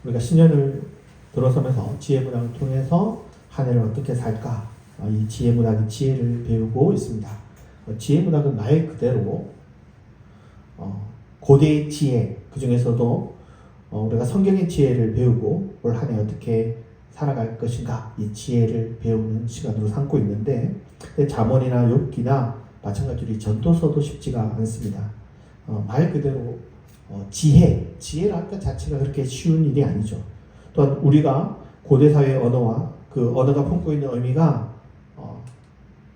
우리가 신년을 들어서면서 지혜문학을 통해서 한 해를 어떻게 살까? 이 지혜문학의 지혜를 배우고 있습니다. 지혜문학은 말 그대로 고대의 지혜, 그 중에서도 우리가 성경의 지혜를 배우고 올 한 해 어떻게 살아갈 것인가, 이 지혜를 배우는 시간으로 삼고 있는데, 잠언이나 욥기나 마찬가지로 이 전도서도 쉽지가 않습니다. 말 그대로 지혜라는 것 자체가 그렇게 쉬운 일이 아니죠. 또한 우리가 고대 사회의 언어와 그 언어가 품고 있는 의미가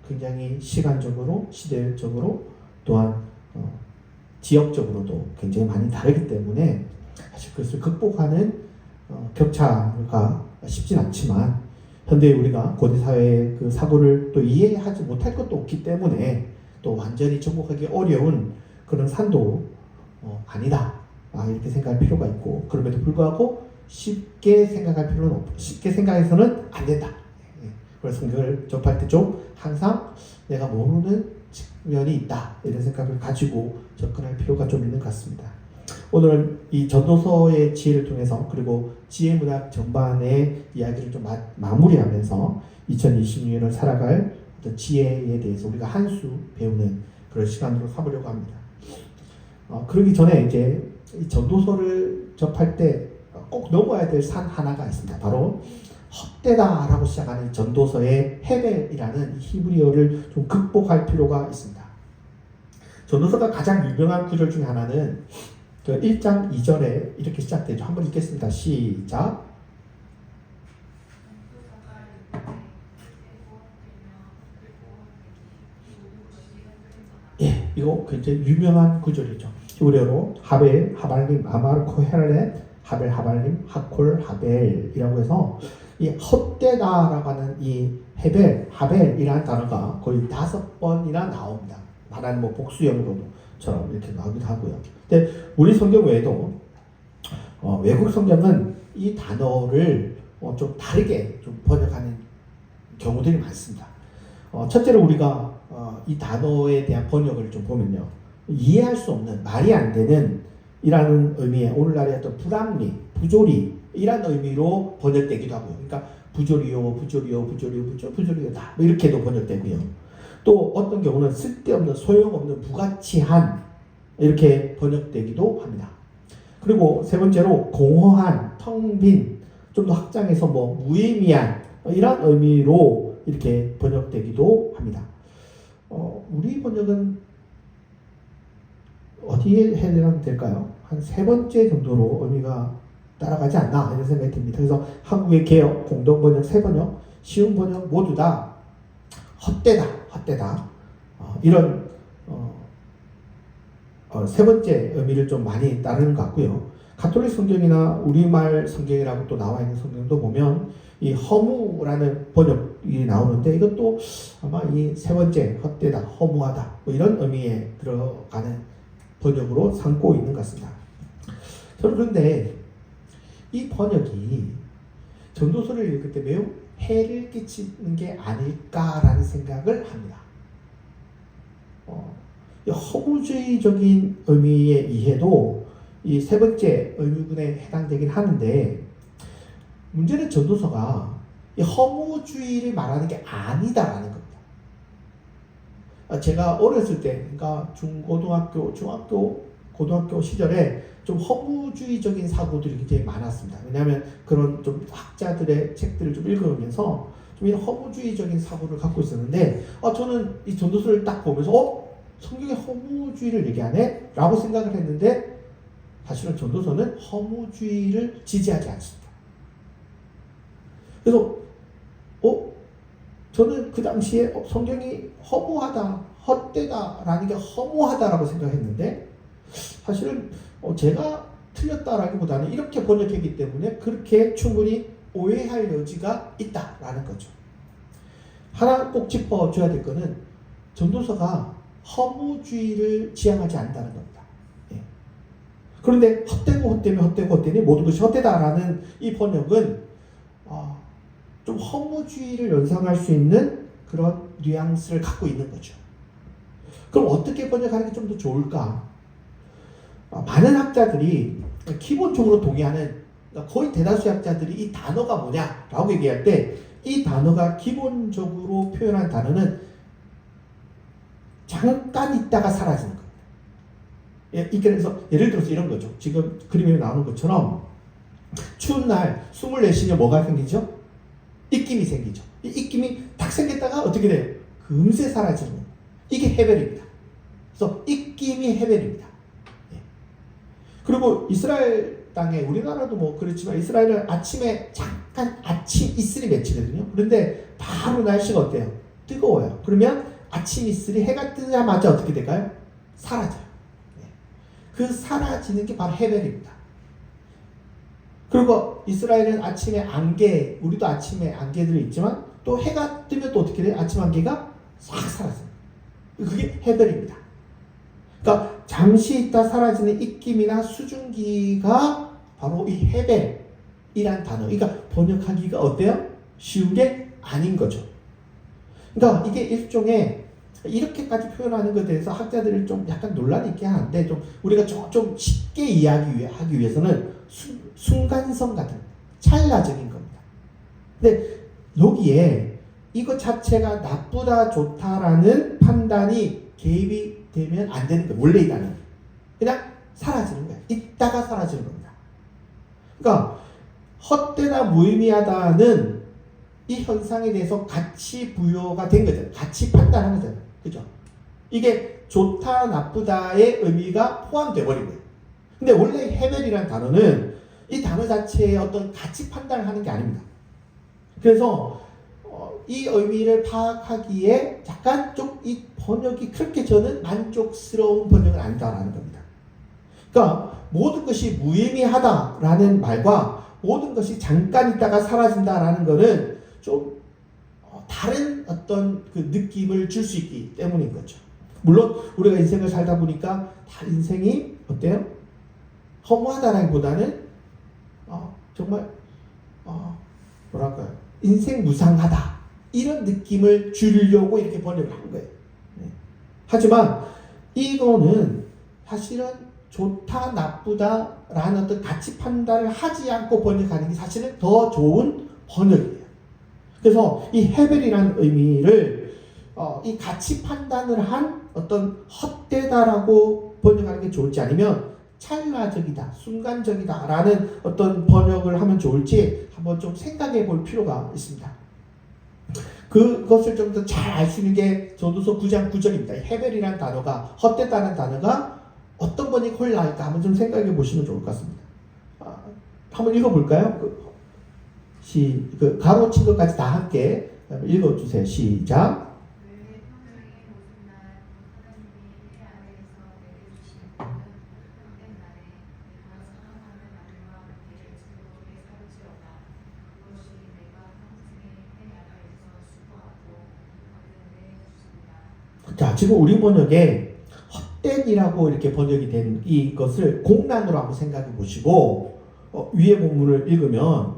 굉장히 시간적으로, 시대적으로, 또한 지역적으로도 굉장히 많이 다르기 때문에 사실 그것을 극복하는 격차가 쉽진 않지만, 현대 우리가 고대 사회의 그 사고를 또 이해하지 못할 것도 없기 때문에 또 완전히 정복하기 어려운 그런 산도 아니다, 이렇게 생각할 필요가 있고, 그럼에도 불구하고 쉽게 생각할 필요는 없고, 쉽게 생각해서는 안 된다. 그래서 성경을 접할 때 좀 항상 내가 모르는 측면이 있다, 이런 생각을 가지고 접근할 필요가 좀 있는 것 같습니다. 오늘 이 전도서의 지혜를 통해서, 그리고 지혜문학 전반의 이야기를 좀 마무리하면서 2026년을 살아갈 어떤 지혜에 대해서 우리가 한 수 배우는 그런 시간으로 삼으려고 합니다. 그러기 전에 이제 이 전도서를 접할 때 꼭 넘어야 될 산 하나가 있습니다. 바로 헛되다라고 시작하는 전도서의 헤벨이라는 히브리어를 좀 극복할 필요가 있습니다. 전도서가 가장 유명한 구절 중에 하나는 그 1장 2절에 이렇게 시작되죠. 한번 읽겠습니다. 시작. 예, 이거 굉장히 유명한 구절이죠. 히브리어로 하벨, 하발림, 아마르코, 헤렐렛, 하벨, 하발림, 하콜, 하벨이라고 해서 이 헛되다라고 하는 이 헤벨, 하벨이라는 단어가 거의 5번이나 나옵니다. 말하는 뭐 복수형으로처럼 이렇게 나오기도 하고요. 근데 우리 성경 외에도 외국 성경은 이 단어를 좀 다르게 좀 번역하는 경우들이 많습니다. 첫째로 우리가 이 단어에 대한 번역을 좀 보면요, 이해할 수 없는, 말이 안 되는 이라는 의미의 오늘날의 어떤 불합리, 부조리 이란 의미로 번역되기도 하고요. 그러니까 부조리요다 뭐 이렇게도 번역되고요. 또 어떤 경우는 쓸데없는, 소용없는, 부가치한 이렇게 번역되기도 합니다. 그리고 세 번째로 공허한, 텅 빈, 좀 더 확장해서 뭐 무의미한 이런 의미로 이렇게 번역되기도 합니다. 우리 번역은 어디에 해당하면 될까요? 한 세 번째 정도로 의미가 따라가지 않나 이런 생각이 듭니다. 그래서 한국의 개역, 공동번역, 새번역, 쉬운 번역 모두 다 헛되다 이런 세 번째 의미를 좀 많이 따르는 것 같고요. 가톨릭 성경이나 우리말 성경이라고 또 나와 있는 성경도 보면 이 허무라는 번역이 나오는데, 이것도 아마 이 세 번째 헛되다, 허무하다 뭐 이런 의미에 들어가는 번역으로 삼고 있는 것 같습니다. 저는 그런데 이 번역이 전도서를 읽을 때 매우 해를 끼치는 게 아닐까라는 생각을 합니다. 허무주의적인 의미의 이해도 이 세 번째 의미군에 해당되긴 하는데, 문제는 전도서가 이 허무주의를 말하는 게 아니다라는 겁니다. 제가 어렸을 때, 그러니까 중고등학교, 중학교, 고등학교 시절에 좀 허무주의적인 사고들이 굉장히 많았습니다. 왜냐하면 그런 좀 학자들의 책들을 좀 읽으면서 좀 이런 허무주의적인 사고를 갖고 있었는데, 저는 이 전도서를 딱 보면서 성경에 허무주의를 얘기하네? 라고 생각을 했는데, 사실은 전도서는 허무주의를 지지하지 않습니다. 그래서 저는 그 당시에 성경이 허무하다, 헛되다라는 게 허무하다라고 생각했는데, 사실은 제가 틀렸다라기보다는 이렇게 번역했기 때문에 그렇게 충분히 오해할 여지가 있다라는 거죠. 하나 꼭 짚어줘야 될 거는 전도서가 허무주의를 지향하지 않는다는 겁니다. 예. 그런데 헛되니 모든 것이 헛되다라는 이 번역은 좀 허무주의를 연상할 수 있는 그런 뉘앙스를 갖고 있는 거죠. 그럼 어떻게 번역하는 게 좀 더 좋을까? 많은 학자들이 기본적으로 동의하는 그러니까 거의 대다수 학자들이 이 단어가 뭐냐라고 얘기할 때 이 단어가 기본적으로 표현한 단어는 잠깐 있다가 사라지는 겁니다. 그래서 예를 들어서 이런 거죠. 지금 그림에 나오는 것처럼 추운 날 24시면 뭐가 생기죠? 입김이 생기죠. 이 입김이 딱 생겼다가 어떻게 돼요? 금세 사라지는 거예요. 이게 해별입니다. 그래서 입김이 해별입니다. 그리고 이스라엘 땅에, 우리나라도 뭐 그렇지만 이스라엘은 아침에 잠깐 아침 이슬이 맺히거든요. 그런데 바로 날씨가 어때요? 뜨거워요. 그러면 아침 이슬이 해가 뜨자마자 어떻게 될까요? 사라져요. 그 사라지는 게 바로 해별입니다. 그리고 이스라엘은 아침에 안개, 우리도 아침에 안개들이 있지만 또 해가 뜨면 또 어떻게 돼요? 아침 안개가 싹 사라져요. 그게 해별입니다. 그러니까 잠시 있다 사라지는 입김이나 수증기가 바로 이 해별이란 단어. 그러니까 번역하기가 어때요? 쉬운 게 아닌 거죠. 그러니까 이게 일종의 이렇게까지 표현하는 것에 대해서 학자들이 좀 약간 논란이 있게 하는데 좀 우리가 좀 쉽게 이해하기 위해서는 순간성 같은 찰나적인 겁니다. 근데 여기에 이것 자체가 나쁘다 좋다라는 판단이 개입이 되면 안 되는 거예요. 원래 이 단어는 그냥 사라지는 거예요. 있다가 사라지는 겁니다. 그러니까 헛되다 무의미하다는 이 현상에 대해서 가치 부여가 된 거죠. 가치 판단한 거죠. 그죠? 이게 좋다 나쁘다의 의미가 포함되어 버린 거예요. 근데 원래 해별이라는 단어는 이 단어 자체의 어떤 가치 판단을 하는 게 아닙니다. 그래서 이 의미를 파악하기에 잠깐 좀 이 번역이 그렇게 저는 만족스러운 번역은 아니다라는 겁니다. 그러니까 모든 것이 무의미하다라는 말과 모든 것이 잠깐 있다가 사라진다라는 것은 좀 다른 어떤 그 느낌을 줄 수 있기 때문인 거죠. 물론 우리가 인생을 살다 보니까 다 인생이 어때요? 허무하다라기보다는 정말 뭐랄까요? 인생 무상하다 이런 느낌을 주려고 이렇게 번역을 한 거예요. 네. 하지만 이거는 사실은 좋다 나쁘다라는 어떤 가치 판단을 하지 않고 번역하는 게 사실은 더 좋은 번역이에요. 그래서 이 해별이라는 의미를 이 가치 판단을 한 어떤 헛되다라고 번역하는 게 좋을지 아니면 찰나적이다, 순간적이다 라는 어떤 번역을 하면 좋을지 한번 좀 생각해 볼 필요가 있습니다. 그것을 좀 더 잘 알 수 있는 게 전도서 9장 9절입니다. 해별이라는 단어가, 헛되다는 단어가 어떤 번역이 홀라할까 한번 좀 생각해 보시면 좋을 것 같습니다. 한번 읽어볼까요? 가로친 것까지 다 함께 읽어주세요. 시작. 자, 지금 우리 번역에 헛된이라고 이렇게 번역이 된 이것을 공란으로 한번 생각해 보시고 위에 본문을 읽으면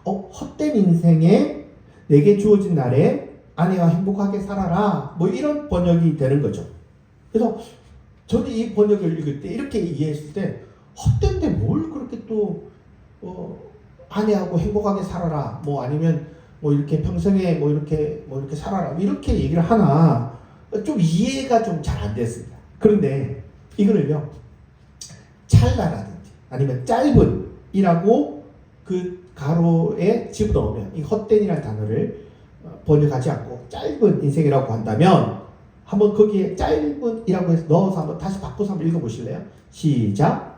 헛된 인생에 내게 주어진 날에 아내와 행복하게 살아라 뭐 이런 번역이 되는 거죠. 그래서 저는 이 번역을 읽을 때 이렇게 이해했을 때 헛된데 뭘 그렇게 또 아내하고 행복하게 살아라 뭐 아니면 뭐 이렇게 평생에 뭐 이렇게 살아라 이렇게 얘기를 하나 좀 이해가 좀 잘 안 됐습니다. 그런데 이거를요 찰나라든지 아니면 짧은이라고 그 가로에 집어넣으면 이 헛된이라는 단어를 번역하지 않고 짧은 인생이라고 한다면 한번 거기에 짧은이라고 해서 넣어서 한번 다시 바꿔서 한번 읽어보실래요? 시작.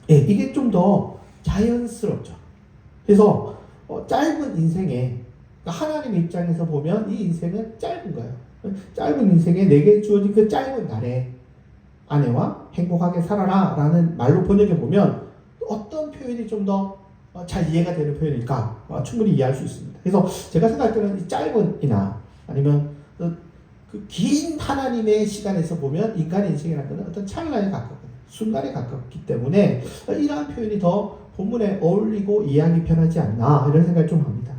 예, 이게 좀 더 자연스럽죠. 그래서 짧은 인생에 하나님 입장에서 보면 이 인생은 짧은 거예요. 짧은 인생에 내게 주어진 그 짧은 날에 아내와 행복하게 살아라 라는 말로 번역해 보면 어떤 표현이 좀 더 잘 이해가 되는 표현일까 충분히 이해할 수 있습니다. 그래서 제가 생각할 때는 이 짧은이나 아니면 그 긴 하나님의 시간에서 보면 인간의 인생이라는 것은 어떤 찰나에 가깝거든요. 순간에 가깝기 때문에 이러한 표현이 더 본문에 어울리고 이해하기 편하지 않나 이런 생각을 좀 합니다.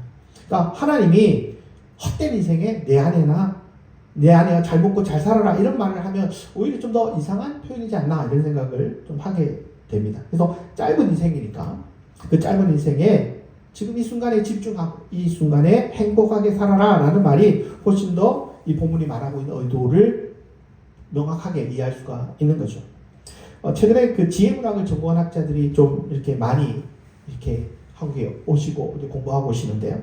그러니까 하나님이 헛된 인생에 내 아내가 잘 먹고 잘 살아라 이런 말을 하면 오히려 좀 더 이상한 표현이지 않나 이런 생각을 좀 하게 됩니다. 그래서 짧은 인생이니까 그 짧은 인생에 지금 이 순간에 집중하고 이 순간에 행복하게 살아라 라는 말이 훨씬 더 이 본문이 말하고 있는 의도를 명확하게 이해할 수가 있는 거죠. 최근에 그 지혜문학을 전공한 학자들이 좀 이렇게 많이 이렇게 한국에 오시고 공부하고 오시는데요.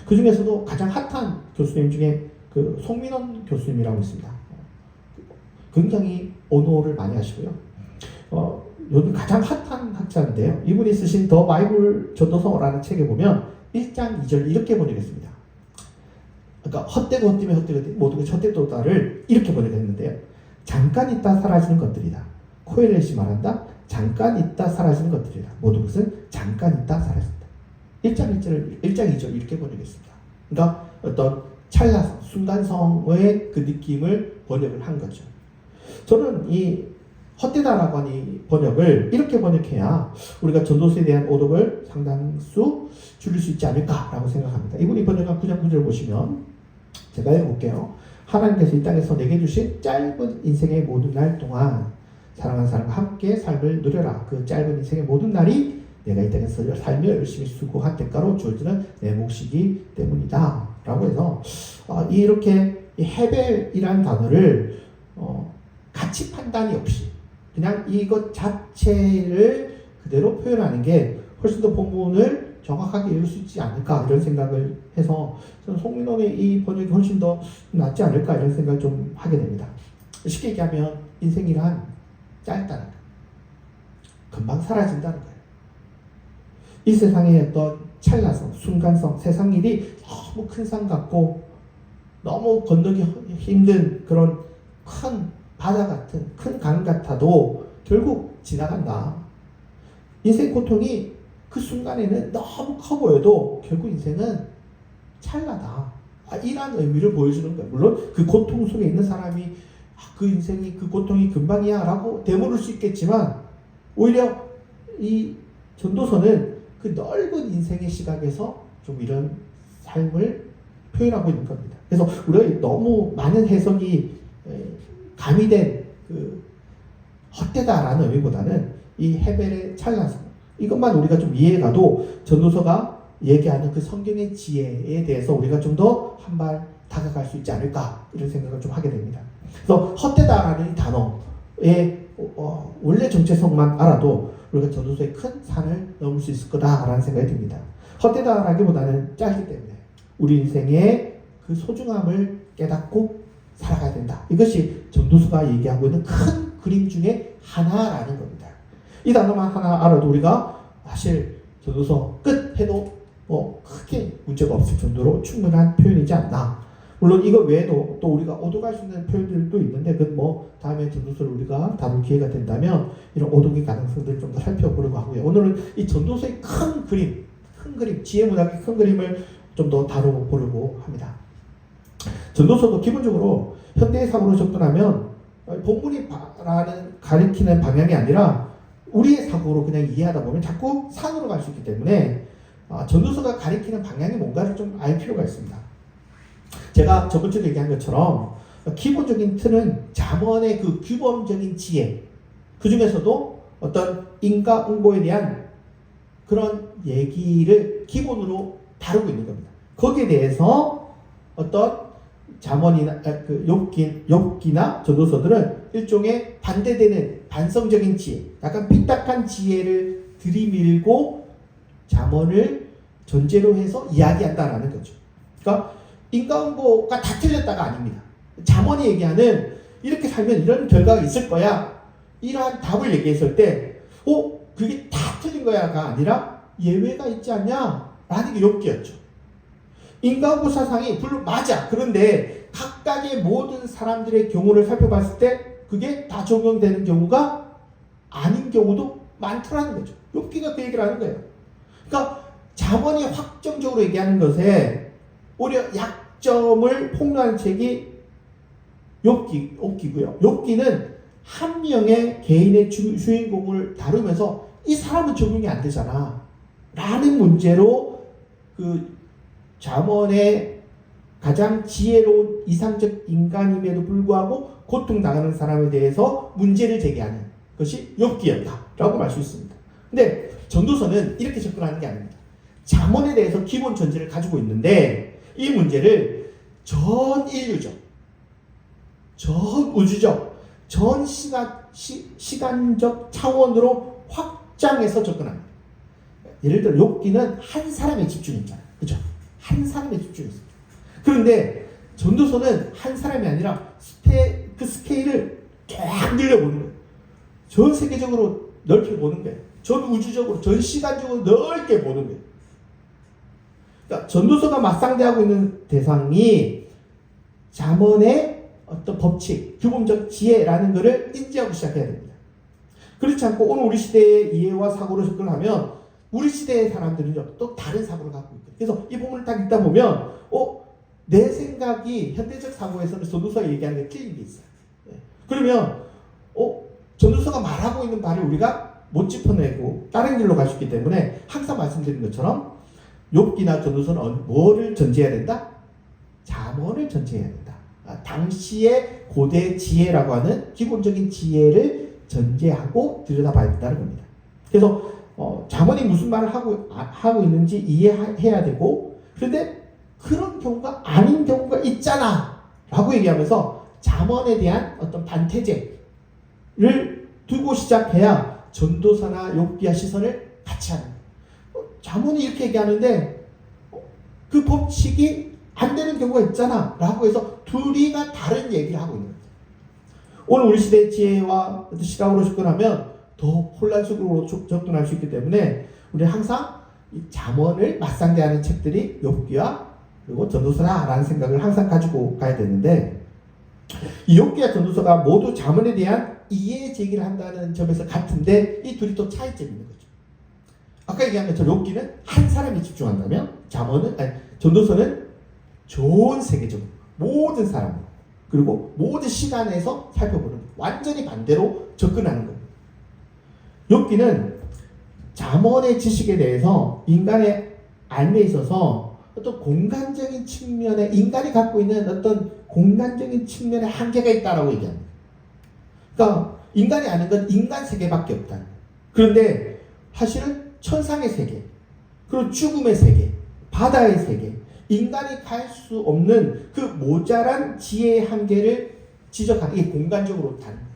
그 중에서도 가장 핫한 교수님 중에 그 송민원 교수님이라고 있습니다. 굉장히 언어를 많이 하시고요. 요즘 가장 핫한 학자인데요. 이분이 쓰신 더 바이블 전도서라는 책에 보면 1장 2절 이렇게 번역했습니다. 그러니까 헛되고 헛되면 헛되고 모든 것이 헛되도다를 이렇게 번역했는데요. 잠깐 있다 사라지는 것들이다. 코엘렛이 말한다. 잠깐 있다 사라지는 것들이다. 모든 것은 잠깐 있다 사라진다. 1장 2절 이렇게 번역했습니다. 그러니까 어떤 찰나성, 순간성의 그 느낌을 번역을 한 거죠. 저는 이 헛되다라고 하는 이 번역을 이렇게 번역해야 우리가 전도서에 대한 오독을 상당수 줄일 수 있지 않을까라고 생각합니다. 이분이 번역한 9장 9절 보시면 제가 읽어볼게요. 하나님께서 이 땅에서 내게 주신 짧은 인생의 모든 날 동안 사랑하는 사람과 함께 삶을 누려라. 그 짧은 인생의 모든 날이 내가 이 땅에서 살며 열심히 수고한 대가로 주어지는 내 몫이기 때문이다. 라고 해서 이렇게 헤벨이라는 단어를 가치 판단이 없이 그냥 이것 자체를 그대로 표현하는 게 훨씬 더 본문을 정확하게 읽을 수 있지 않을까 이런 생각을 해서 저는 송민원의 이 번역이 훨씬 더 낫지 않을까 이런 생각을 좀 하게 됩니다. 쉽게 얘기하면 인생이란 짧다는 거예요. 금방 사라진다는 거예요. 이 세상의 어떤 찰나성, 순간성, 세상 일이 너무 큰 산 같고 너무 건너기 힘든 그런 큰 바다 같은 큰 강 같아도 결국 지나간다. 인생 고통이 그 순간에는 너무 커 보여도 결국 인생은 찰나다. 이런 의미를 보여주는 거예요. 물론 그 고통 속에 있는 사람이 그 인생이 그 고통이 금방이야 라고 되물을 수 있겠지만 오히려 이 전도서는 그 넓은 인생의 시각에서 좀 이런 삶을 표현하고 있는 겁니다. 그래서 우리가 너무 많은 해석이 가미된 그 헛되다라는 의미보다는 이 헤벨의 찰나성 이것만 우리가 좀 이해해가도 전도서가 얘기하는 그 성경의 지혜에 대해서 우리가 좀 더 한 발 다가갈 수 있지 않을까 이런 생각을 좀 하게 됩니다. 그래서 헛되다라는 이 단어의 원래 정체성만 알아도 우리가 전도서의 큰 산을 넘을 수 있을 거다라는 생각이 듭니다. 헛되다라기보다는 짧기 때문에 우리 인생의 그 소중함을 깨닫고 살아가야 된다. 이것이 전도서가 얘기하고 있는 큰 그림 중에 하나라는 겁니다. 이 단어만 하나 알아도 우리가 사실 전도서 끝 해도 크게 문제가 없을 정도로 충분한 표현이지 않나. 물론 이거 외에도 또 우리가 오독할 수 있는 표현들도 있는데 그건 다음에 전도서를 우리가 다룰 기회가 된다면 이런 오독의 가능성들을 좀 더 살펴보려고 하고요. 오늘은 이 전도서의 큰 그림, 지혜문학의 큰 그림을 좀 더 다뤄보려고 합니다. 전도서도 기본적으로 현대의 사고로 접근하면 본문이 가리키는 방향이 아니라 우리의 사고로 그냥 이해하다 보면 자꾸 산으로 갈 수 있기 때문에 전도서가 가리키는 방향이 뭔가를 좀 알 필요가 있습니다. 제가 저번 주에 얘기한 것처럼 기본적인 틀은 잠언의 그 규범적인 지혜, 그 중에서도 어떤 인과응보에 대한 그런 얘기를 기본으로 다루고 있는 겁니다. 거기에 대해서 어떤 잠언이나 욥기나 전도서들은 일종의 반대되는 반성적인 지혜, 약간 삐딱한 지혜를 들이밀고 잠언을 전제로 해서 이야기한다라는 거죠. 그러니까 인과응보가 다 틀렸다가 아닙니다. 잠언이 얘기하는 이렇게 살면 이런 결과가 있을 거야. 이러한 답을 얘기했을 때, 그게 다 틀린 거야가 아니라 예외가 있지 않냐? 라는 게 욥기였죠. 인과응보 사상이 물론 맞아. 그런데 각각의 모든 사람들의 경우를 살펴봤을 때 그게 다 적용되는 경우가 아닌 경우도 많더라는 거죠. 욥기가 그 얘기를 하는 거예요. 그러니까 잠언이 확정적으로 얘기하는 것에 오히려 약점을 폭로하는 책이 욥기고요. 욥기는 한 명의 개인의 주인공을 다루면서 이 사람은 적용이 안 되잖아 라는 문제로 그 잠언의 가장 지혜로운 이상적 인간임에도 불구하고 고통당하는 사람에 대해서 문제를 제기하는 것이 욥기였다라고 말 수 있습니다. 근데 전도서는 이렇게 접근하는 게 아닙니다. 잠언에 대해서 기본 전제를 가지고 있는데 이 문제를 전 인류적, 전 우주적, 전 시간적 차원으로 확장해서 접근합니다. 예를 들어 욥기는 한 사람에 집중했잖아요. 그죠? 한 사람에 집중했습니다. 그런데 전도서는 한 사람이 아니라 그 스케일을 쫙 늘려보는 거예요. 전 세계적으로 넓혀보는 거예요. 전 우주적으로, 전 시간적으로 넓게 보는 거예요. 그러니까 전도서가 맞상대하고 있는 대상이 잠언의 어떤 법칙, 규범적 지혜라는 것을 인지하고 시작해야 됩니다. 그렇지 않고 오늘 우리 시대의 이해와 사고로 접근하면 우리 시대의 사람들은요 또 다른 사고를 갖고 있거든요. 그래서 이 부분을 딱 읽다 보면 내 생각이 현대적 사고에서는 전도서가 얘기하는 게 틀린 게 있어요. 그러면 전도서가 말하고 있는 바를 우리가 못 짚어내고 다른 길로 갈 수 있기 때문에 항상 말씀드린 것처럼 욥기나 전도서는 뭐를 전제해야 된다? 잠언을 전제해야 된다. 당시의 고대 지혜라고 하는 기본적인 지혜를 전제하고 들여다봐야 된다는 겁니다. 그래서 잠언이 무슨 말을 하고 있는지 이해해야 되고, 그런데 그런 경우가 아닌 경우가 있잖아 라고 얘기하면서 잠언에 대한 어떤 반태제를 두고 시작해야 전도서나 욥기와 시선을 같이 하는 거예요. 잠언이 이렇게 얘기하는데 그 법칙이 안 되는 경우가 있잖아 라고 해서 둘이가 다른 얘기를 하고 있는 거예요. 오늘 우리 시대의 지혜와 시각으로 접근하면 더 혼란스러워 접근할 수 있기 때문에 우리는 항상 이 잠언을 맞상대하는 책들이 욥기와 그리고 전도서다라는 생각을 항상 가지고 가야 되는데, 이 욥기와 전도서가 모두 잠언에 대한 이해 제기를 한다는 점에서 같은데 이 둘이 또 차이점이 있는 거죠. 아까 얘기한 것처럼 욥기는 한 사람이 집중한다면 전도서는 좋은 세계적으로 모든 사람 그리고 모든 시간에서 살펴보는 완전히 반대로 접근하는 겁니다. 욥기는 잠언의 지식에 대해서 인간의 삶에 있어서 어떤 공간적인 측면에 인간이 갖고 있는 어떤 공간적인 측면에 한계가 있다라고 얘기합니다. 그러니까 인간이 아는 건 인간 세계밖에 없다. 그런데 사실은 천상의 세계, 그리고 죽음의 세계, 바다의 세계, 인간이 갈 수 없는 그 모자란 지혜의 한계를 지적하는 게 공간적으로 다른 거예요.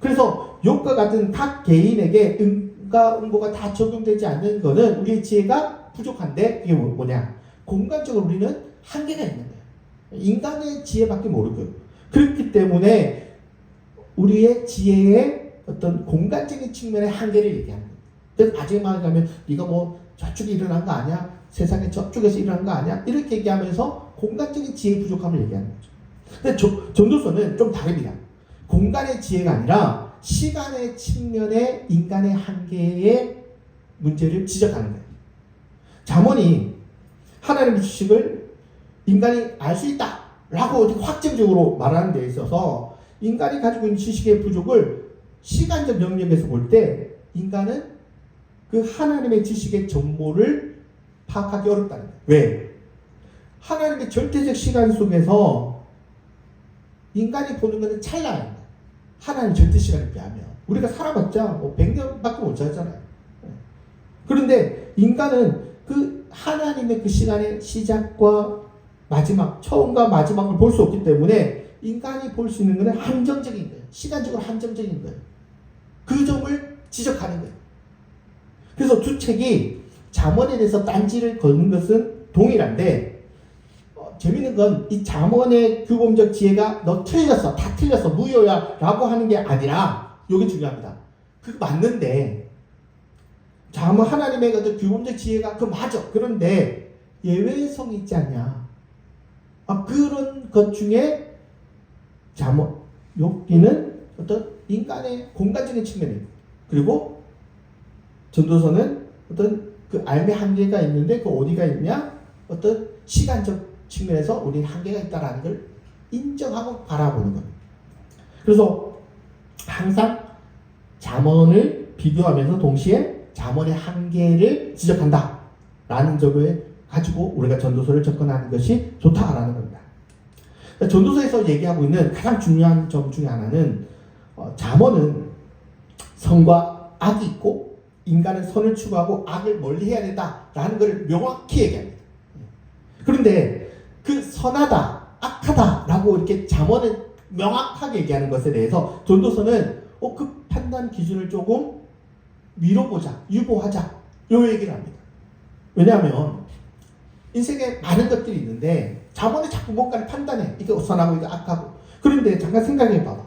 그래서 욥과 같은 각 개인에게 응가 응고가 다 적용되지 않는 것은 우리의 지혜가 부족한데, 이게 뭐냐? 공간적으로 우리는 한계가 있는 거예요. 인간의 지혜밖에 모르고요. 그렇기 때문에 우리의 지혜의 어떤 공간적인 측면의 한계를 얘기하는 거예요. 그래서 마지막에 가면 네가 뭐 저쪽에 일어난 거 아니야? 세상에 저쪽에서 일어난 거 아니야? 이렇게 얘기하면서 공간적인 지혜의 부족함을 얘기하는 거죠. 근데 전도서는 좀 다릅니다. 공간의 지혜가 아니라 시간의 측면의 인간의 한계의 문제를 지적하는 거예요. 잠언이 하나님의 지식을 인간이 알 수 있다 라고 확정적으로 말하는 데 있어서 인간이 가지고 있는 지식의 부족을 시간적 영역에서 볼 때 인간은 그 하나님의 지식의 전모를 파악하기 어렵다는 거예요. 왜? 하나님의 절대적 시간 속에서 인간이 보는 것은 찰나예요. 하나님의 절대 시간에 비하면 우리가 살아봤자 뭐 100년밖에 못 살잖아요. 그런데 인간은 그 하나님의 그 시간의 시작과 마지막, 처음과 마지막을 볼 수 없기 때문에 인간이 볼 수 있는 것은 한정적인 거예요. 시간적으로 한정적인 거예요. 그 점을 지적하는 거예요. 그래서 두 책이 잠언에 대해서 딴지를 거는 것은 동일한데, 재밌는 건 이 잠언의 규범적 지혜가 너 틀렸어, 다 틀렸어, 무효야 라고 하는 게 아니라, 이게 중요합니다. 그거 맞는데 잠언 하나님의 어떤 규범적 지혜가 맞아. 그런데 예외성이 있지 않냐. 그런 것 중에 잠언, 욥기는 어떤 인간의 공간적인 측면이 있고, 그리고 전도서는 어떤 그 삶의 한계가 있는데 그 어디가 있냐? 어떤 시간적 측면에서 우리는 한계가 있다라는 걸 인정하고 바라보는 겁니다. 그래서 항상 잠언을 비교하면서 동시에 잠언의 한계를 지적한다 라는 점을 가지고 우리가 전도서를 접근하는 것이 좋다라는 겁니다. 전도서에서 얘기하고 있는 가장 중요한 점 중에 하나는 잠언은 선과 악이 있고 인간은 선을 추구하고 악을 멀리해야 된다라는 것을 명확히 얘기합니다. 그런데 그 선하다, 악하다라고 이렇게 잠언은 명확하게 얘기하는 것에 대해서 전도서는 그 판단 기준을 조금 미뤄보자, 유보하자 요 얘기를 합니다. 왜냐하면 인생에 많은 것들이 있는데 잠언에 자꾸 뭔가를 판단해. 이게 선하고 이게 악하고. 그런데 잠깐 생각해 봐봐.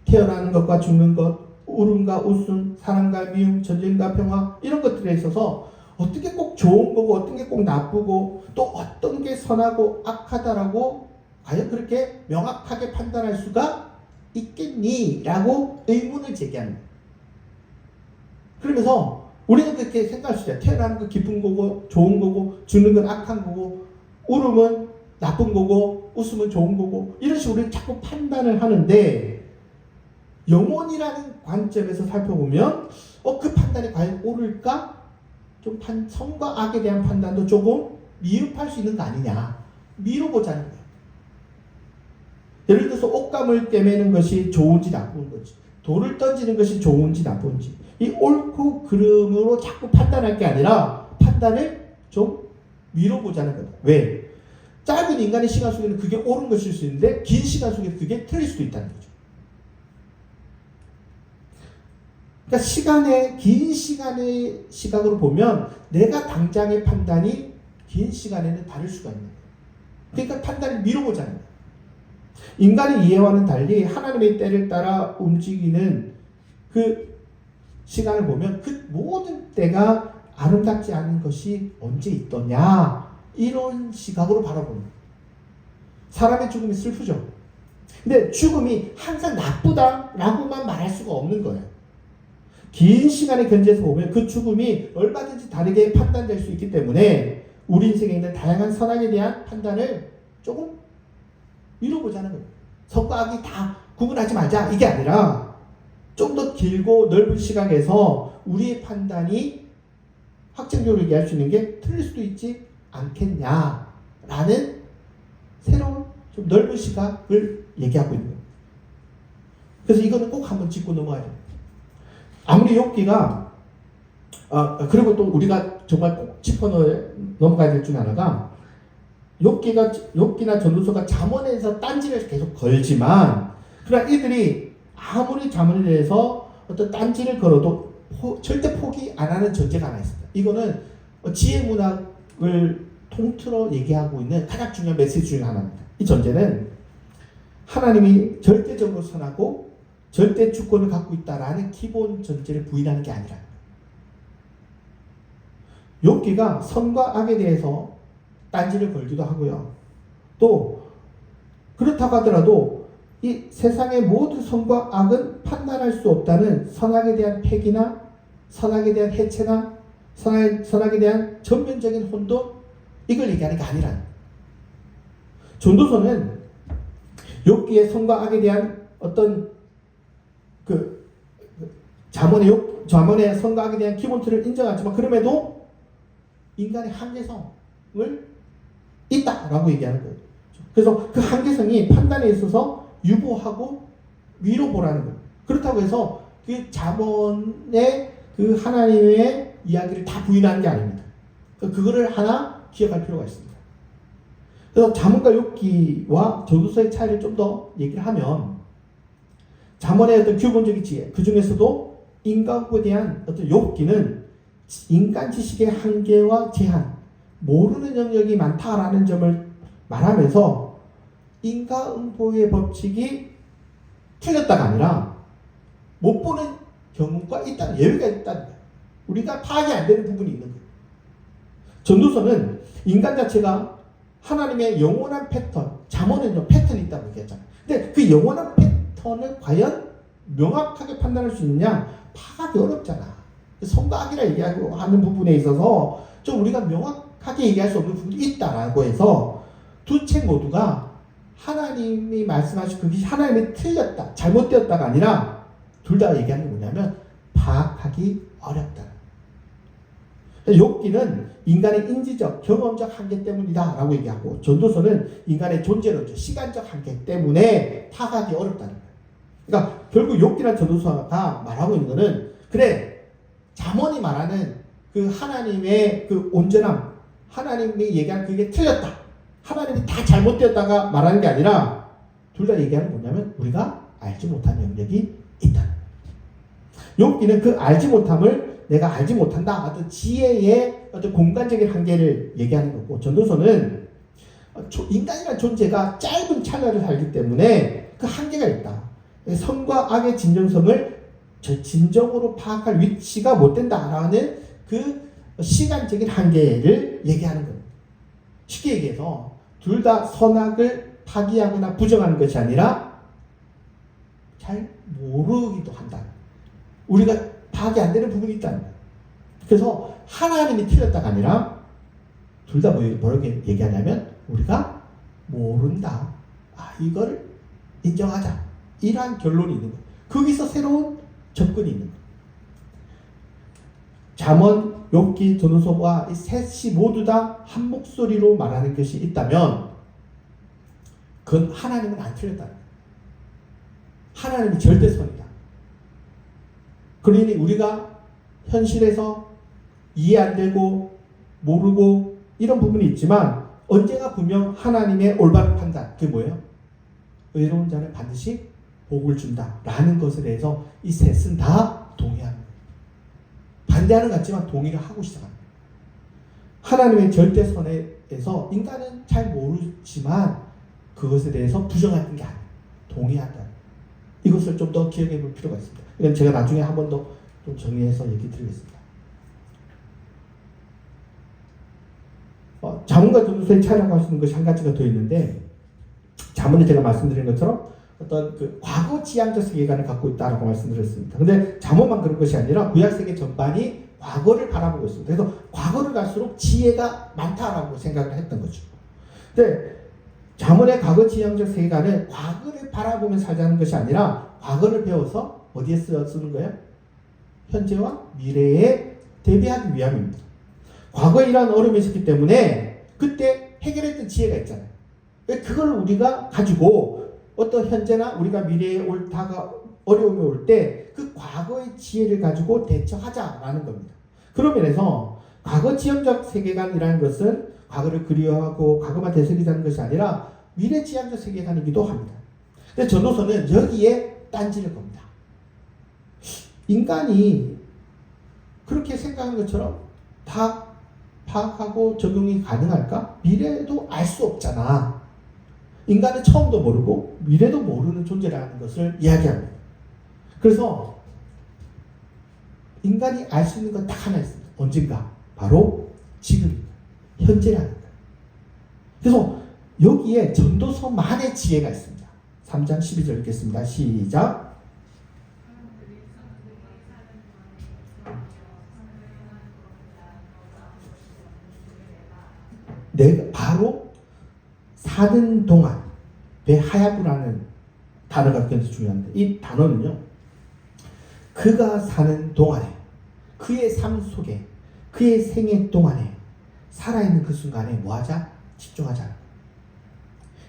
태어나는 것과 죽는 것, 울음과 웃음, 사랑과 미움, 전쟁과 평화 이런 것들에 있어서 어떤 게 꼭 좋은 거고 어떤 게 꼭 나쁘고 또 어떤 게 선하고 악하다라고 과연 그렇게 명확하게 판단할 수가 있겠니? 라고 의문을 제기합니다. 그러면서 우리는 그렇게 생각할 수 있어요. 태어나는 건 기쁜 거고 좋은 거고 죽는 건 악한 거고 울음은 나쁜 거고 웃음은 좋은 거고 이런 식으로 우리는 자꾸 판단을 하는데 영혼이라는 관점에서 살펴보면 그 판단이 과연 옳을까? 좀 선과 악에 대한 판단도 조금 미흡할 수 있는 거 아니냐 미뤄보자는 거예요. 예를 들어서 옷감을 꿰매는 것이 좋은지 나쁜 건지 돌을 던지는 것이 좋은지 나쁜지 이 옳고 그름으로 자꾸 판단할 게 아니라 판단을 좀 미뤄보자는 거예요. 왜? 짧은 인간의 시간 속에는 그게 옳은 것일 수 있는데 긴 시간 속에는 그게 틀릴 수도 있다는 거죠. 그러니까 긴 시간의 시각으로 보면 내가 당장의 판단이 긴 시간에는 다를 수가 있는 거예요. 그러니까 판단을 미뤄보자는 거예요. 인간의 이해와는 달리 하나님의 때를 따라 움직이는 그 시간을 보면 그 모든 때가 아름답지 않은 것이 언제 있더냐 이런 시각으로 바라봅니다. 사람의 죽음이 슬프죠. 근데 죽음이 항상 나쁘다라고만 말할 수가 없는 거예요. 긴 시간의 견제에서 보면 그 죽음이 얼마든지 다르게 판단될 수 있기 때문에 우리 인생에 있는 다양한 선악에 대한 판단을 조금 미뤄보자는 거예요. 선과 악이 다 구분하지 말자 이게 아니라 좀 더 길고 넓은 시각에서 우리의 판단이 확정적으로 얘기할 수 있는 게 틀릴 수도 있지 않겠냐라는 새로운 좀 넓은 시각을 얘기하고 있는 거예요. 그래서 이거는 꼭 한번 짚고 넘어가야 돼요. 아무리 욥기가 그리고 또 우리가 정말 꼭 짚어 넘어가야 될 중 하나가 욥기나 전도서가 잠언에서 딴지를 계속 걸지만 그러나 이들이 아무리 잠언에 대해서 어떤 딴지를 걸어도 절대 포기 안 하는 전제가 하나 있습니다. 이거는 지혜 문학을 통틀어 얘기하고 있는 가장 중요한 메시지 중에 하나입니다. 이 전제는 하나님이 절대적으로 선하고 절대 주권을 갖고 있다라는 기본 전제를 부인하는 게 아니라 욥기가 선과 악에 대해서 딴지를 걸기도 하고요. 또 그렇다고 하더라도 이 세상의 모든 선과 악은 판단할 수 없다는 선악에 대한 폐기나 선악에 대한 해체나 선악에 대한 전면적인 혼돈 이걸 얘기하는 게 아니라 전도서는 욥기의 선과 악에 대한 어떤 잠언의 선과 악에 대한 기본 틀을 인정하지만 그럼에도 인간의 한계성을 있다라고 얘기하는 거예요. 그래서 그 한계성이 판단에 있어서 유보하고 미뤄보라는 거예요. 그렇다고 해서 그 잠언의 그 하나님의 이야기를 다 부인하는 게 아닙니다. 그거를 하나 기억할 필요가 있습니다. 그래서 잠언과 욥기와 전도서의 차이를 좀 더 얘기를 하면 잠언의 어떤 기본적인 지혜 그 중에서도 인과응보에 대한 어떤 욥기는 인간 지식의 한계와 제한 모르는 영역이 많다라는 점을 말하면서 인과응보의 법칙이 틀렸다가 아니라 못 보는 경우가 있다는 예외가 있다는 거예요. 우리가 파악이 안 되는 부분이 있는 거예요. 전도서는 인간 자체가 하나님의 영원한 패턴 잠언에는 패턴이 있다고 얘기했잖아요. 근데 그 영원한 패턴을 과연 명확하게 판단할 수 있느냐 파악이 어렵잖아. 선과 악이라 얘기하고 하는 부분에 있어서 좀 우리가 명확하게 얘기할 수 없는 부분이 있다라고 해서 두 책 모두가 하나님이 말씀하신 그게 하나님이 틀렸다 잘못되었다가 아니라 둘 다 얘기하는 게 뭐냐면 파악하기 어렵다. 욥기는 인간의 인지적, 경험적 한계 때문이다 라고 얘기하고, 전도서는 인간의 존재론적, 시간적 한계 때문에 파악하기 어렵다는 거예요. 그러니까 결국 욥기나 전도서가 말하고 있는 거는, 그래, 잠언이 말하는 그 하나님의 그 온전함, 하나님이 얘기한 그게 틀렸다, 하나님이 다 잘못되었다가 말하는 게 아니라, 둘 다 얘기하는 게 뭐냐면 우리가 알지 못한 영역이 있다. 욥기는 그 알지 못함을 내가 알지 못한다, 어떤 지혜의 어떤 공간적인 한계를 얘기하는 거고, 전도서는 인간이라는 존재가 짧은 찰나를 살기 때문에 그 한계가 있다. 선과 악의 진정성을 진정으로 파악할 위치가 못 된다라는 그 시간적인 한계를 얘기하는 겁니다. 쉽게 얘기해서 둘 다 선악을 타기하거나 부정하는 것이 아니라 잘 모르기도 한다. 우리가 파악이 안 되는 부분이 있다는 거예요. 그래서 하나님이 틀렸다가 아니라 둘 다 뭐라고 얘기하냐면 우리가 모른다. 이걸 인정하자. 이러한 결론이 있는 거예요. 거기서 새로운 접근이 있는 거예요. 잠언, 욥기, 전도서와 이 셋이 모두 다 한 목소리로 말하는 것이 있다면 그건 하나님은 안 틀렸다는 거예요. 하나님이 절대선이다. 그러니 우리가 현실에서 이해 안 되고 모르고 이런 부분이 있지만 언제가 분명 하나님의 올바른 판단, 그게 뭐예요? 의로운 자는 반드시 복을 준다 라는 것에 대해서 이 셋은 다 동의하는 거예요. 반대하는 것 같지만 동의를 하고 시작합니다. 하나님의 절대선에서 인간은 잘 모르지만 그것에 대해서 부정하는 게 아니에요. 동의한다. 이것을 좀 더 기억해 볼 필요가 있습니다. 이건 제가 나중에 한 번 더 좀 정리해서 얘기 드리겠습니다. 잠언과 전도서의 차이라고 할 수 있는 것이 한 가지가 더 있는데, 잠언은 제가 말씀드린 것처럼 어떤 그 과거 지향적 세계관을 갖고 있다라고 말씀드렸습니다. 근데 잠언만 그런 것이 아니라 구약 세계 전반이 과거를 바라보고 있습니다. 그래서 과거를 갈수록 지혜가 많다라고 생각을 했던 거죠. 근데 잠언의 과거 지향적 세계관은 과거를 바라보며 살자는 것이 아니라 과거를 배워서 어디에 쓰는 거예요? 현재와 미래에 대비하기 위함입니다. 과거에 이러한 어려움이 있었기 때문에 그때 해결했던 지혜가 있잖아요. 그걸 우리가 가지고 어떤 현재나 우리가 미래에 올 어려움이 올 때 그 과거의 지혜를 가지고 대처하자라는 겁니다. 그런 면에서 과거 지향적 세계관이라는 것은 과거를 그리워하고 과거만 되새기자는 것이 아니라 미래 지향적 세계관이기도 합니다. 근데 전도서는 여기에 딴지를 겁니다. 인간이 그렇게 생각하는 것처럼 다 파악하고 적용이 가능할까? 미래도 알 수 없잖아. 인간은 처음도 모르고 미래도 모르는 존재라는 것을 이야기합니다. 그래서 인간이 알 수 있는 건 딱 하나 있습니다. 언젠가. 바로 지금입니다. 현재라는 거예요. 그래서 여기에 전도서만의 지혜가 있습니다. 3장 12절 읽겠습니다. 시작. 내가 바로 사는 동안, 베하야부라는 단어가 굉장히 중요한데, 이 단어는요, 그가 사는 동안에, 그의 삶 속에, 그의 생애 동안에 살아있는 그 순간에 뭐하자? 집중하자.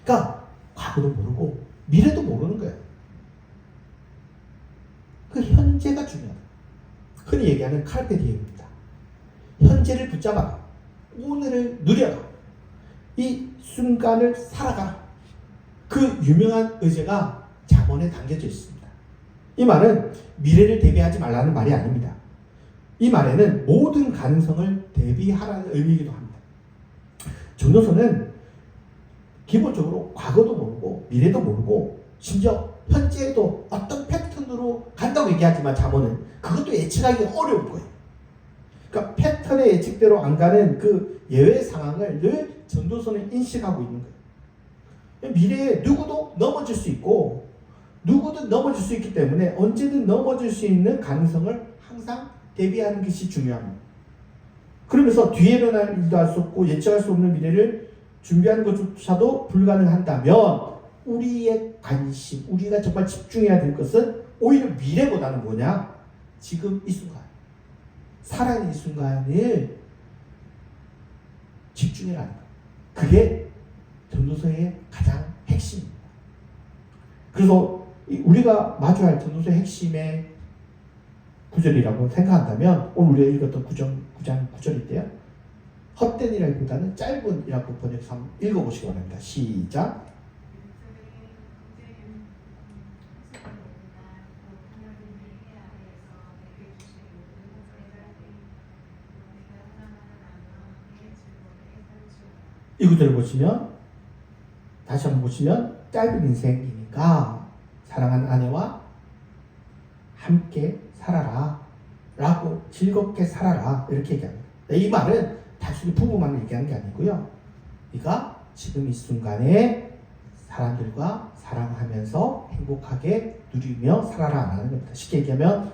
그러니까 과거도 모르고 미래도 모르는 거예요. 그 현재가 중요하다. 흔히 얘기하는 카르페 디엠입니다. 현재를 붙잡아라. 오늘을 누려라. 이 순간을 살아가라. 그 유명한 의제가 잠언에 담겨져 있습니다. 이 말은 미래를 대비하지 말라는 말이 아닙니다. 이 말에는 모든 가능성을 대비하라는 의미이기도 합니다. 전도서는 기본적으로 과거도 모르고 미래도 모르고 심지어 현재에도 어떤 패턴으로 간다고 얘기하지만 잠언은 그것도 예측하기 어려운 거예요. 그러니까 패턴의 예측대로 안 가는 그 예외 상황을 늘 전도서는 인식하고 있는 거예요. 미래에 누구도 넘어질 수 있고 누구든 넘어질 수 있기 때문에 언제든 넘어질 수 있는 가능성을 항상 대비하는 것이 중요합니다. 그러면서 뒤에 일어날 일도 할 수 없고 예측할 수 없는 미래를 준비하는 것조차도 불가능한다면 우리의 관심, 우리가 정말 집중해야 될 것은 오히려 미래보다는 뭐냐? 지금 이 순간, 살아있는 이 순간을 집중해라는 거예요. 그게 전도서의 가장 핵심입니다. 그래서 우리가 마주할 전도서의 핵심의 구절이라고 생각한다면 오늘 우리가 읽었던 9장 9절인데요. 헛된이라기보다는 짧은이라고 번역해서 한번 읽어보시기 바랍니다. 시작. 이 구절을 보시면 다시 한번 보시면 짧은 인생이니까 사랑하는 아내와 함께 살아라 라고 즐겁게 살아라 이렇게 얘기합니다. 이 말은 단순히 부부만을 얘기하는 게 아니고요. 네가 지금 이 순간에 사람들과 사랑하면서 행복하게 누리며 살아라 라는 겁니다. 쉽게 얘기하면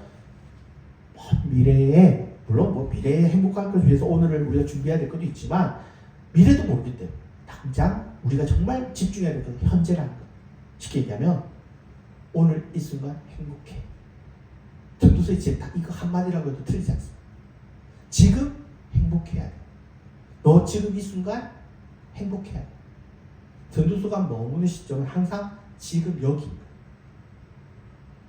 미래에 물론 미래에 행복한 것을 위해서 오늘을 우리가 준비해야 될 것도 있지만 미래도 모르기 때문에 당장 우리가 정말 집중해야 될 것은 현재라는 것. 쉽게 얘기하면 오늘 이 순간 행복해. 전도서에 지금 딱 이거 한마디라고 해도 틀리지 않습니다. 지금 행복해야 돼. 너 지금 이 순간 행복해야 돼. 전도서가 머무는 시점은 항상 지금 여기입니다.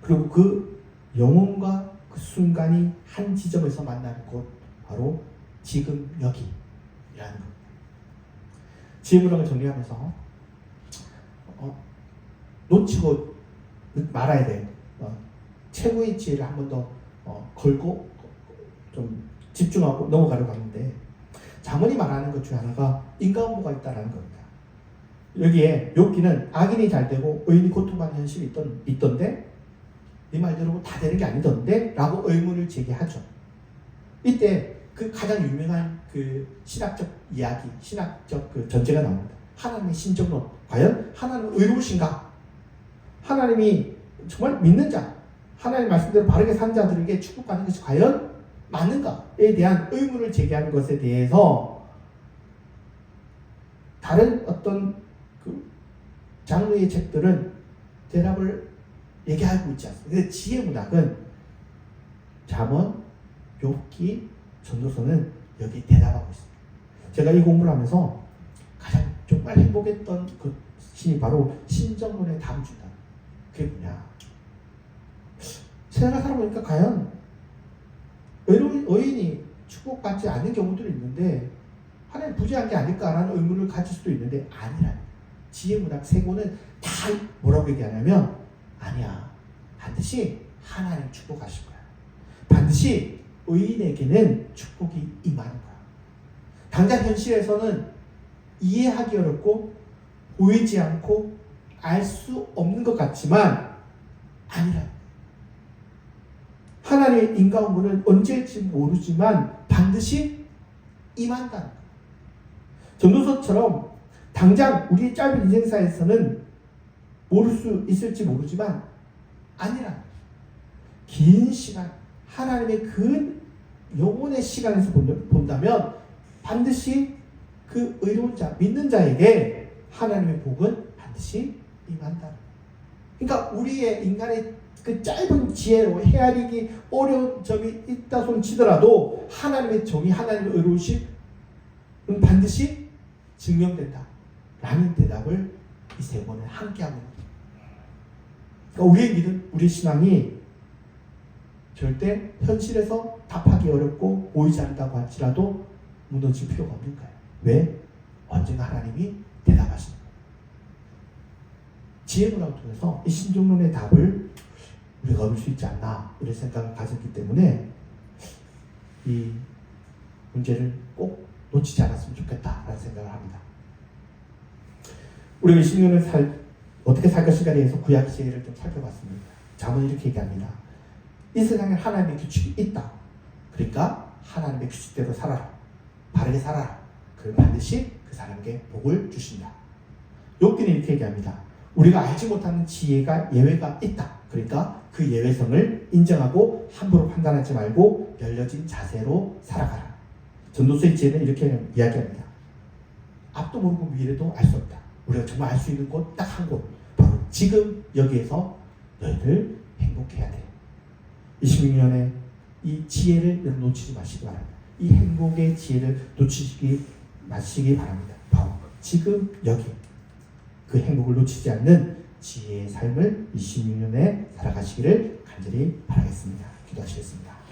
그리고 그 영혼과 그 순간이 한 지점에서 만나는 곳 바로 지금 여기라는 겁니다. 지혜문학을 정리하면서 놓치고 말아야 될 최고의 지혜를 한 번 더 걸고 좀 집중하고 넘어가려고 하는데 잠언이 말하는 것 중에 하나가 인과응보가 있다는 겁니다. 여기에 욥기는 악인이 잘 되고 의인이 고통받는 현실이 있던데 네 말대로 다 되는 게 아니던데 라고 의문을 제기하죠. 이때 그 가장 유명한 그 신학적 이야기, 신학적 그 전제가 나옵니다. 하나님의 신정론. 과연 하나님은 의로우신가? 하나님이 정말 믿는 자, 하나님 말씀대로 바르게 산 자들에게 축복받는 것이 과연 맞는가에 대한 의문을 제기하는 것에 대해서 다른 어떤 그 장르의 책들은 대답을 얘기하고 있지 않습니다. 근데 지혜문학은 잠언, 욥기, 전도서는 여기 대답하고 있습니다. 제가 이 공부를 하면서 가장 정말 행복했던 그 신이 바로 신정론의 답을 준다. 그게 뭐냐? 세상을 살아보니까 과연 의인이 축복받지 않는 경우들이 있는데 하나님 부재한 게 아닐까라는 의문을 가질 수도 있는데 아니라 지혜문학 세 권은 다 뭐라고 얘기하냐면 아니야. 반드시 하나님 축복하실 거야. 반드시 의인에게는 축복이 임하는 거야. 당장 현실에서는 이해하기 어렵고 보이지 않고 알 수 없는 것 같지만 아니라 하나님의 인과응보는 언제일지 모르지만 반드시 임한다는 거야. 전도서처럼 당장 우리의 짧은 인생사에서는 모를 수 있을지 모르지만 아니라 긴 시간 하나님의 그 영혼의 시간에서 본다면 반드시 그 의로운 자, 믿는 자에게 하나님의 복은 반드시 임한다. 그러니까 우리의 인간의 그 짧은 지혜로 헤아리기 어려운 점이 있다 손 치더라도 하나님의 정의, 하나님의 의로우심은 반드시 증명된다. 라는 대답을 이 세 권은 함께하고 있습니다. 그러니까 우리의 믿음, 우리의 신앙이 절대 현실에서 답하기 어렵고 보이지 않는다고 할지라도 무너질 필요가 없는 거예요. 왜? 언젠가 하나님이 대답하시는 거예요. 지혜문학을 통해서 이 신정론의 답을 우리가 얻을 수 있지 않나 이런 생각을 가졌기 때문에 이 문제를 꼭 놓치지 않았으면 좋겠다라는 생각을 합니다. 우리가 이 신정론을 어떻게 살 것인가에 대해서 구약 지혜를 좀 살펴봤습니다. 잠언은 이렇게 얘기합니다. 이 세상에 하나님의 규칙이 있다. 그러니까 하나님의 규칙대로 살아라. 바르게 살아라. 그럼 반드시 그 사람에게 복을 주신다. 욥기는 이렇게 얘기합니다. 우리가 알지 못하는 지혜가 예외가 있다. 그러니까 그 예외성을 인정하고 함부로 판단하지 말고 열려진 자세로 살아가라. 전도서의 지혜는 이렇게 이야기합니다. 앞도 모르고 미래도 알 수 없다. 우리가 정말 알 수 있는 곳 딱 한 곳. 바로 지금 여기에서 너희들 행복해야 돼요. 26년에 이 지혜를 놓치지 마시기 바랍니다. 이 행복의 지혜를 놓치지 마시기 바랍니다. 바로 지금 여기 그 행복을 놓치지 않는 지혜의 삶을 26년에 살아가시기를 간절히 바라겠습니다. 기도하시겠습니다.